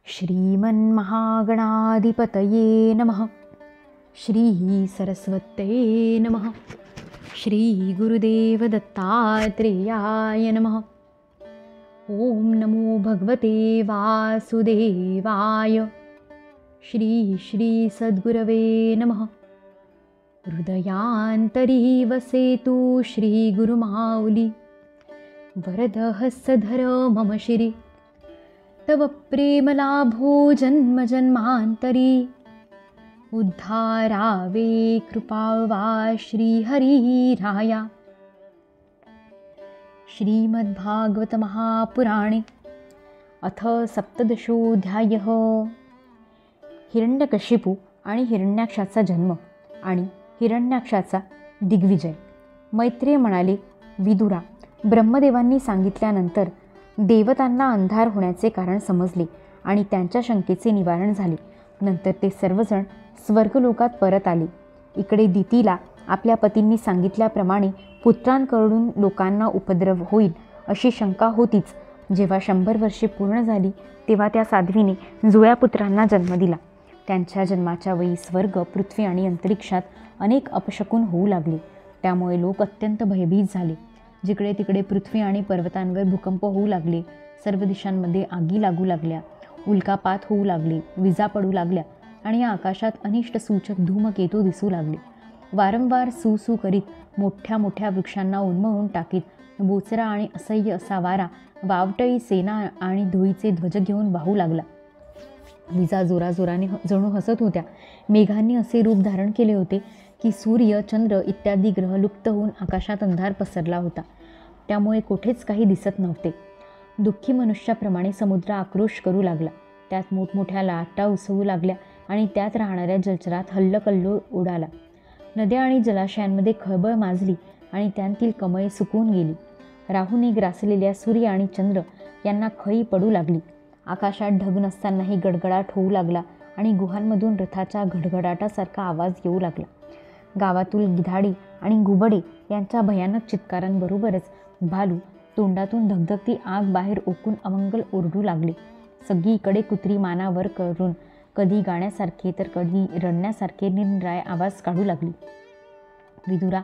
श्रीमन्महागणाधिपतये नमः. श्री सरस्वत्यै नमः. श्री गुरुदेव दत्तात्रेयाय नमः. ओम नमो भगवते वासुदेवाय. श्री श्री सद्गुरवे नमः. हृदयांतरी वसेतु श्री गुरुमाऊली. वरदहस्तधर मम शिरी. तव प्रेमलाभो जन्म जन्मांतरी. उद्धारावे कृपा वा श्रीहरिराया. श्रीमद्भागवत महापुराणे अथ सप्तदशोऽध्यायः. हिरण्यकशिपू आणि हिरण्याक्षाचा जन्म आणि हिरण्याक्षाचा दिग्विजय. मैत्रेय म्हणाले, विदुरा, ब्रह्मदेवांनी सांगितल्यानंतर देवतांना अंधार होण्याचे कारण समजले आणि त्यांच्या शंकेचे निवारण झाले. नंतर ते सर्वजण स्वर्गलोकात परत आले. इकडे दितीला आपल्या पतींनी सांगितल्याप्रमाणे पुत्रांकडून लोकांना उपद्रव होईल अशी शंका होतीच. जेव्हा 100 वर्षे पूर्ण झाली तेव्हा त्या साध्वीने जुळ्या पुत्रांना जन्म दिला. त्यांच्या जन्माच्या वेळी स्वर्ग, पृथ्वी आणि अंतरिक्षात अनेक अपशकुन होऊ लागले. त्यामुळे लोक अत्यंत भयभीत झाले. जिकडे तिकडे पृथ्वी आणि पर्वतांवर भूकंप होऊ लागले. सर्व दिशांमध्ये आगी लागू लागल्या. उल्कापात होऊ लागले. विजा पडू लागल्या आणि या आकाशात अनिष्ट सूचक धूमकेतू दिसू लागले. वारंवार सू करीत मोठ्या मोठ्या वृक्षांना उन्मळून टाकीत बोचरा आणि असह्य असा वारा वावटळी सेना आणि धुळीचे ध्वज घेऊन वाहू लागला. विजा जोराजोराने जणू हसत होत्या. मेघांनी असे रूप धारण केले होते की सूर्य, चंद्र इत्यादी ग्रह लुप्त होऊन आकाशात अंधार पसरला होता. त्यामुळे कोठेच काही दिसत नव्हते. दुःखी मनुष्याप्रमाणे समुद्र आक्रोश करू लागला. त्यात मोठमोठ्या लाटा उसळू लागल्या आणि त्यात राहणाऱ्या जलचरात हल्लकल्लोळ उडाला. नद्या आणि जलाशयांमध्ये खळबळ माजली आणि त्यांतील कमळे सुकून गेली. राहूने ग्रासलेल्या सूर्य आणि चंद्र यांना खळी पडू लागली. आकाशात ढग नसतानाही गडगडाट होऊ लागला आणि गुहांमधून रथाच्या घडघडाटासारखा आवाज येऊ लागला. गावातील गिधाडी आणि घुबडे यांच्या भयानक चित्कारांबरोबरच भालू तोंडातून धगधगती आग बाहेर ओकून अमंगल ओरडू लागले. सगळीकडे कुत्री मानावर करून कधी गाण्यासारखे तर कधी रडण्यासारखे निरनिराळे आवाज काढू लागली. विदुरा,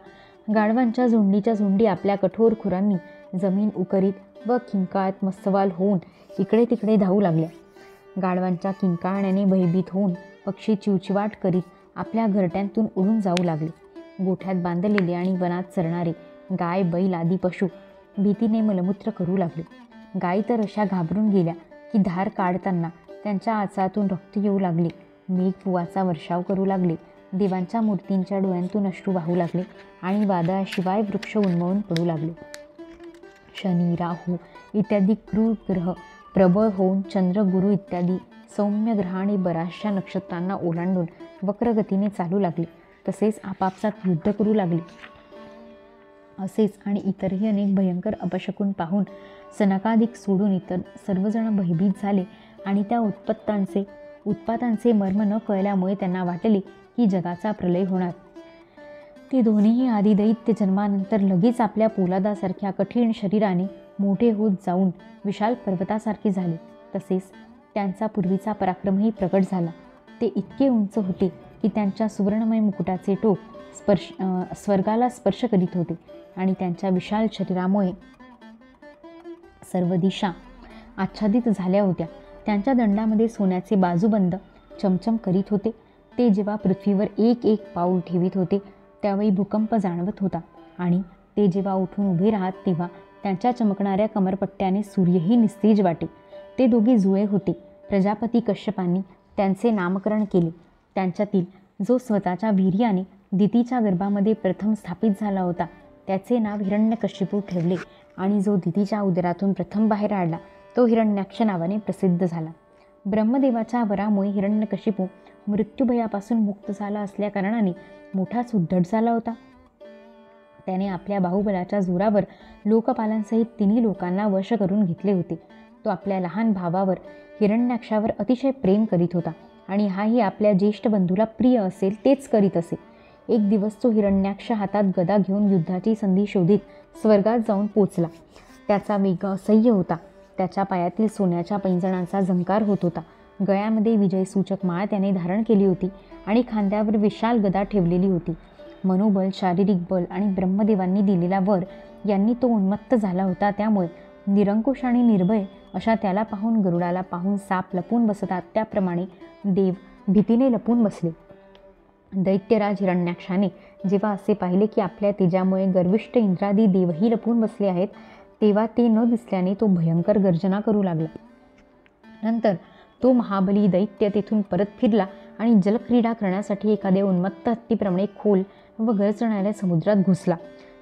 गाढवांच्या झुंडी आपल्या कठोर खुरांनी जमीन उकरीत व किंकाळत मस्तवाल होऊन इकडे तिकडे धावू लागल्या. गाढवांच्या किंकाळण्याने भयभीत होऊन पक्षी चिवचिवाट करीत आपल्या घरट्यांतून उडून जाऊ लागले. गोठ्यात बांधलेले आणि वनात चरणारे गाय, बैल आदी पशु भीतीने मलमूत्र करू लागले. गायी तर अशा घाबरून गेल्या की धार काढताना त्यांच्या आचातून रक्त येऊ लागले. मेघ पुवाचा वर्षाव करू लागले. देवांच्या मूर्तींच्या डोळ्यांतून अश्रू वाहू लागले आणि वादळाशिवाय वृक्ष उन्मळून पडू लागले. शनी, राहू इत्यादी क्रूर ग्रह प्रबळ होऊन चंद्र, गुरु इत्यादी सौम्य ग्रहाने बऱ्याचशा नक्षत्रांना ओलांडून वक्रगतीने चालू लागले. तसेच आपापसात युद्ध करू लागले. असेच आणि इतरही अनेक भयंकर अपशकुन पाहून सनकादिक सोडून इतर सर्वजण भयभीत झाले आणि त्या उत्पातांचे मर्म न कळल्यामुळे त्यांना वाटले की जगाचा प्रलय होणार. ते दोन्हीही आदिदैत्य जन्मानंतर लगेच आपल्या पोलादासारख्या कठीण शरीराने मोठे होत जाऊन विशाल पर्वतासारखे झाले. तसेच त्यांचा पूर्वीचा पराक्रमही प्रकट झाला. ते इतके उंच होते की त्यांच्या सुवर्णमय मुकुटाचे टोक स्वर्गाला स्पर्श करीत होते आणि त्यांच्या विशाल शरीरामुळे सर्व दिशा आच्छादित झाल्या होत्या. त्यांच्या दंडामध्ये सोन्याचे बाजूबंद चमचम करीत होते. ते जेव्हा पृथ्वीवर एक एक पाऊल ठेवीत होते त्यावेळी भूकंप जाणवत होता आणि ते जेव्हा उठून उभे राहत तेव्हा त्यांच्या चमकणाऱ्या कमरपट्ट्याने सूर्यही निस्तेज वाटे. ते दोघे जुळे होते. प्रजापती कश्यपांनी त्यांचे नामकरण केले. त्यांच्यातील जो स्वतःच्या वीर्याने दितीच्या गर्भामध्ये प्रथम स्थापित झाला होता त्याचे नाव हिरण्यकशिपू ठेवले आणि जो दितीच्या उदरातून प्रथम बाहेर आला तो हिरण्याक्ष नावाने प्रसिद्ध झाला. ब्रह्मदेवाच्या वरामुळे हिरण्यकशिपू मृत्यूभयापासून मुक्त झाला असल्याकारणाने मोठाच उद्धट झाला होता. त्याने आपल्या बाहुबलाच्या जोरावर लोकपालांसहित 3 लोकांना वश करून घेतले होते. तो आपल्या लहान भावावर हिरण्याक्षावर अतिशय प्रेम करीत होता आणि हाही आपल्या ज्येष्ठ बंधूला प्रिय असेल तेच करीत असे. एक दिवस तो हिरण्याक्ष हातात गदा घेऊन युद्धाची संधी शोधित स्वर्गात जाऊन पोचला. त्याचा वेग असह्य होता. त्याच्या पायातील सोन्याच्या पैंजणांचा झंकार होत होता. गळ्यामध्ये विजयसूचक माळ त्याने धारण केली होती आणि खांद्यावर विशाल गदा ठेवलेली होती. मनोबल, शारीरिक बल आणि ब्रह्मदेवांनी दिलेला वर यांनी तो उन्मत्त झाला होता. त्यामुळे निरंकुश आणि निर्भय अशा त्याला पाहून, गरुडाला पाहून साप लपून बसतात त्याप्रमाणे देव भीतीने लपून बसले. दैत्यराज हिरण्याक्षाने जेव्हा असे पाहिले की आपल्या तेजामुळे गर्विष्ठ इंद्रादी देवही लपून बसले आहेत, तेव्हा ते न दिसल्याने तो भयंकर गर्जना करू लागला. नंतर तो महाबली दैत्य तेथून परत फिरला आणि जलक्रीडा करण्यासाठी एखाद्या उन्मत्त हत्तीप्रमाणे खोल व गरजणाऱ्या समुद्रात घुसला.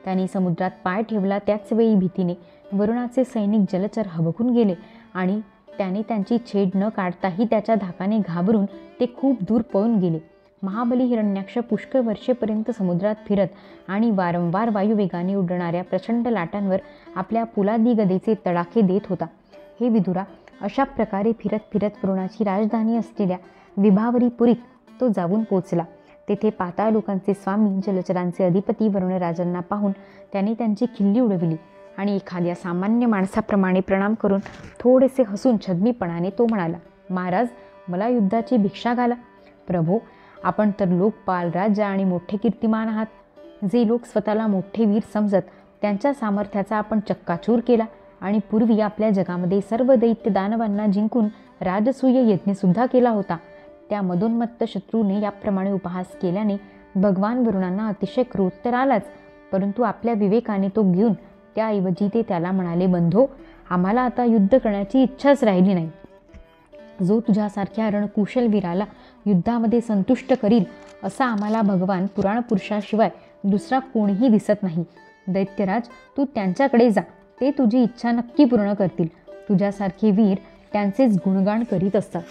त्याने समुद्रात पाय ठेवला त्याच वेळी भीतीने वरुणाचे सैनिक जलचर हबकून गेले आणि त्याने त्यांची छेड न काढताही त्याच्या धाकाने घाबरून ते खूप दूर पळून गेले. महाबली हिरण्याक्ष पुष्कळ वर्षेपर्यंत समुद्रात फिरत आणि वारंवार वायुवेगाने उडणाऱ्या प्रचंड लाटांवर आपल्या पोलादी गदेचे तडाखे देत होता. हे विदुरा, अशा प्रकारे फिरत फिरत वरुणाची राजधानी असलेल्या विभावरीपुरीत तो जाऊन पोचला. तेथे पाताळ लोकांचे स्वामी, जलचरांचे अधिपती वरुणराजांना पाहून त्याने त्यांची खिल्ली उडविली आणि एखाद्या सामान्य माणसाप्रमाणे प्रणाम करून थोडेसे हसून छद्मीपणाने तो म्हणाला, महाराज, मला युद्धाची भिक्षा घाला. प्रभो, आपण तर लोकपाल, राजा आणि मोठे कीर्तिमान आहात. जे लोक स्वतःला मोठे वीर समजत त्यांच्या सामर्थ्याचा आपण चक्काचूर केला आणि पूर्वी आपल्या जगामध्ये सर्व दैत्य दानवांना जिंकून राजसूय यज्ञसुद्धा केला होता. त्या मदोन्मत्त शत्रूने याप्रमाणे उपहास केल्याने भगवान वरुणांना अतिशय क्रोध तर आलाच, परंतु आपल्या विवेकाने तो घेऊन त्याऐवजी ते त्याला म्हणाले, बंधो, आम्हाला आता युद्ध करण्याची इच्छाच राहिली नाही. जो तुझ्यासारख्या रणकुशल वीराला युद्धामध्ये संतुष्ट करील असा आम्हाला भगवान पुराणपुरुषाशिवाय दुसरा कोणीही दिसत नाही. दैत्यराज, तू त्यांच्याकडे जा, ते तुझी इच्छा नक्की पूर्ण करतील. तुझ्यासारखे वीर त्यांचेच गुणगान करीत असतात.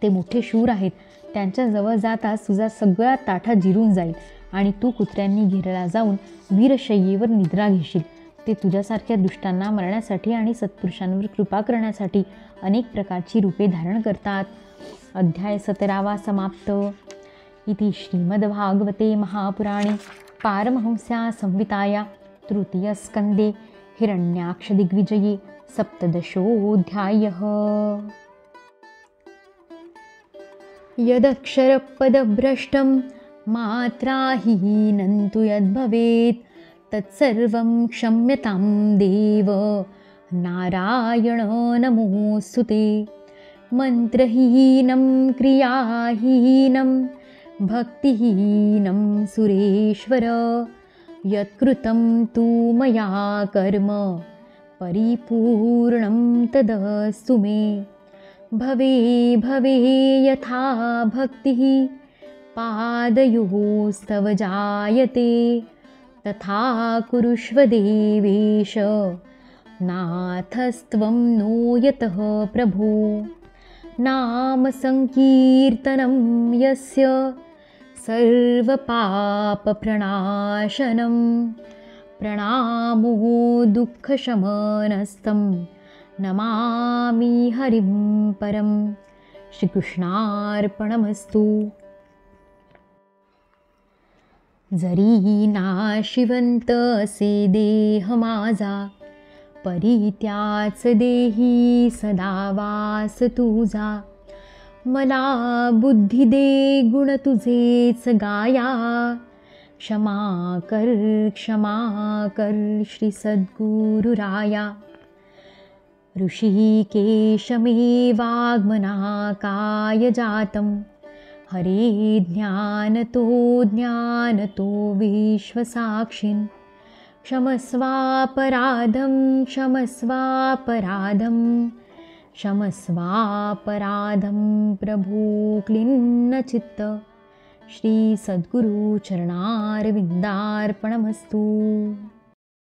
ते मोठे शूर आहेत. त्यांच्याजवळ जाताच तुझा सगळा ताठा जिरून जाईल आणि तू कुत्र्यांनी घेरला जाऊन वीरशय्येवर निद्रा घेशील. ते तुझ्यासारख्या दुष्टांना मारण्यासाठी आणि सत्पुरुषांवर कृपा करण्यासाठी अनेक प्रकारची रूपे धारण करतात. अध्याय 17 समाप्त. इति श्रीमद्भागवते महापुराणे पारमहंस्या संहिताया तृतीयस्कन्धे हिरण्याक्षदिग्विजये सप्तदशोऽध्यायः. यदक्षरपदभ्रष्टं मात्राहीनं तु यद्भवेत् तत्सर्वं क्षम्यतां देव नारायण नमोऽस्तु ते. मन्त्रहीनं क्रियाहीनं भक्तिहीनं सुरेश्वर यत्कृतं तु मया कर्म परिपूर्णं तदस्तु मे. भवे भवे यथा भक्तिः पादयोस्तव जायते तथा कुरुष्व देवेश नाथस्त्वं नो यतः प्रभो. नाम संकीर्तनं यस्य सर्वपापप्रणाशनं प्रणामो दुःखशमनस्तं नमामि हरिं परं. श्रीकृष्णार्पणमस्तु. जरी नाशिवंत असे देह माझा परित्याच देही सदा वास तुझा. मला बुद्धी दे गुण तुझेच गाया क्षमा कर श्री सद्गुरुराया. ऋषिकेश मे वाग्मनाकाय जातं हरे ज्ञानतो विश्वसाक्षिन्. क्षमस्वापराधं प्रभो क्लिन्न श्री सद्गुरु चरणारविन्दार्पणमस्तु.